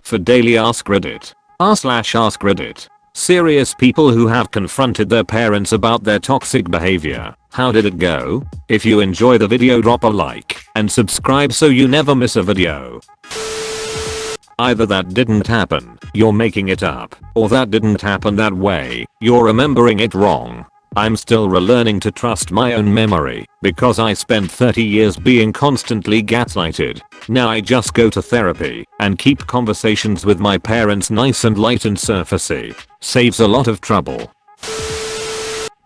for daily Ask Reddit. r/Ask Reddit. Serious people who have confronted their parents about their toxic behavior. How did it go? If you enjoy the video, drop a like and subscribe so you never miss a video. Either that didn't happen, you're making it up, or that didn't happen that way, you're remembering it wrong. I'm still relearning to trust my own memory because I spent 30 years being constantly gaslighted. Now I just go to therapy and keep conversations with my parents nice and light and surfacey. Saves a lot of trouble.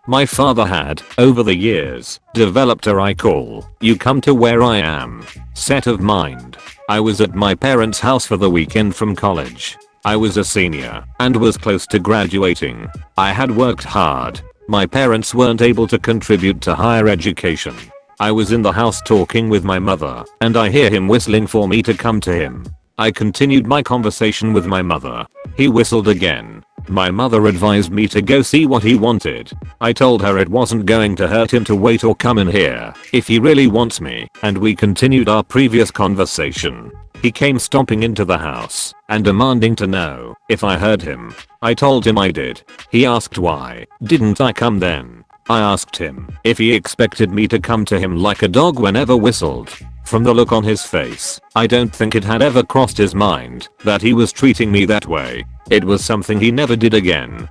My father had, over the years, developed a I call, "you come to where I am" set of mind. I was at my parents' house for the weekend from college. I was a senior and was close to graduating. I had worked hard. My parents weren't able to contribute to higher education. I was in the house talking with my mother and I hear him whistling for me to come to him. I continued my conversation with my mother. He whistled again. My mother advised me to go see what he wanted. I told her it wasn't going to hurt him to wait or come in here if he really wants me, and we continued our previous conversation. He came stomping into the house and demanding to know if I heard him. I told him I did. He asked why didn't I come then. I asked him if he expected me to come to him like a dog whenever whistled. From the look on his face, I don't think it had ever crossed his mind that he was treating me that way. It was something he never did again.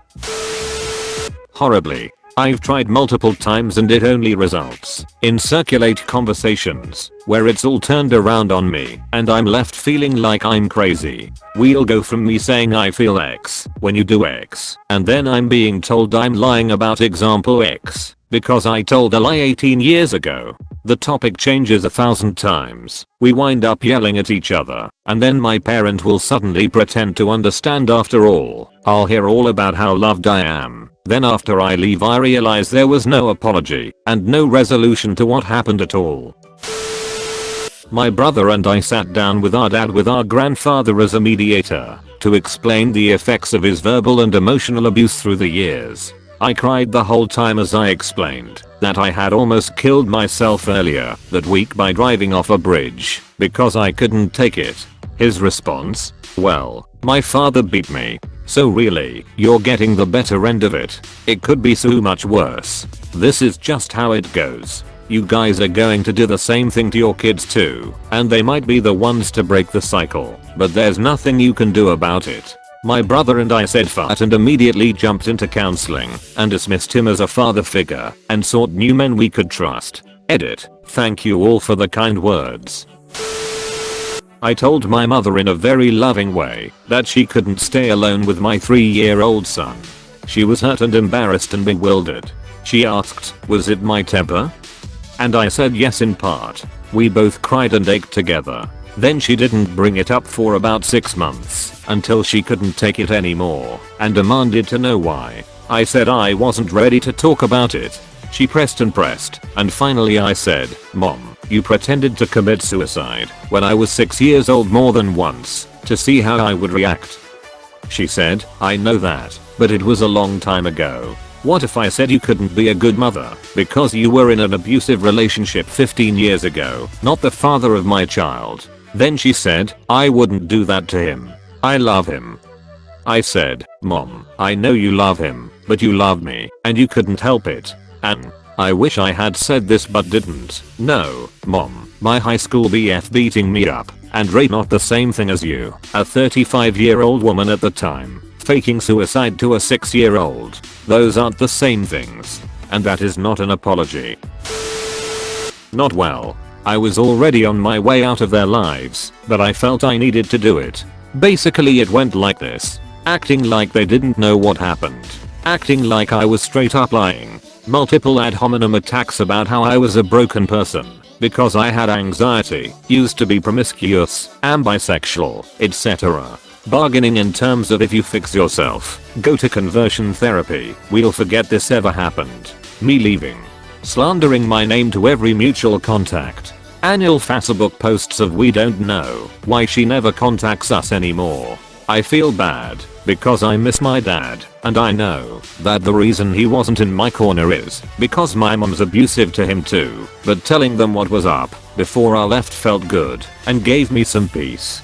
Horribly. I've tried multiple times and it only results in circulate conversations where it's all turned around on me and I'm left feeling like I'm crazy. We'll go from me saying I feel X when you do X, and then I'm being told I'm lying about example X because I told a lie 18 years ago. The topic changes 1,000 times. We wind up yelling at each other, and then my parent will suddenly pretend to understand after all. I'll hear all about how loved I am. Then after I leave I realize there was no apology and no resolution to what happened at all. My brother and I sat down with our dad with our grandfather as a mediator to explain the effects of his verbal and emotional abuse through the years. I cried the whole time as I explained that I had almost killed myself earlier that week by driving off a bridge because I couldn't take it. His response? Well, my father beat me. So really, you're getting the better end of it. It could be so much worse. This is just how it goes. You guys are going to do the same thing to your kids too, and they might be the ones to break the cycle, but there's nothing you can do about it. My brother and I said fart and immediately jumped into counseling and dismissed him as a father figure and sought new men we could trust. Edit. Thank you all for the kind words. I told my mother in a very loving way that she couldn't stay alone with my 3-year-old son. She was hurt and embarrassed and bewildered. She asked, was it my temper? And I said yes in part. We both cried and ached together. Then she didn't bring it up for about 6 months until she couldn't take it anymore and demanded to know why. I said I wasn't ready to talk about it. She pressed and pressed, and finally I said, Mom, you pretended to commit suicide when I was 6 years old more than once to see how I would react. She said, I know that, but it was a long time ago. What if I said you couldn't be a good mother because you were in an abusive relationship 15 years ago, not the father of my child? Then she said, I wouldn't do that to him. I love him. I said, Mom, I know you love him, but you love me, and you couldn't help it. And I wish I had said this but didn't. No, Mom, my high school BF beating me up and rape not the same thing as you, a 35-year-old woman at the time, faking suicide to a 6-year-old. Those aren't the same things. And that is not an apology. Not well. I was already on my way out of their lives, but I felt I needed to do it. Basically it went like this. Acting like they didn't know what happened. Acting like I was straight up lying. Multiple ad hominem attacks about how I was a broken person because I had anxiety, used to be promiscuous, am bisexual, etc. Bargaining in terms of if you fix yourself, go to conversion therapy, we'll forget this ever happened. Me leaving. Slandering my name to every mutual contact. Annual Facebook posts of we don't know why she never contacts us anymore. I feel bad because I miss my dad, and I know that the reason he wasn't in my corner is because my mom's abusive to him too, but telling them what was up before I left felt good and gave me some peace.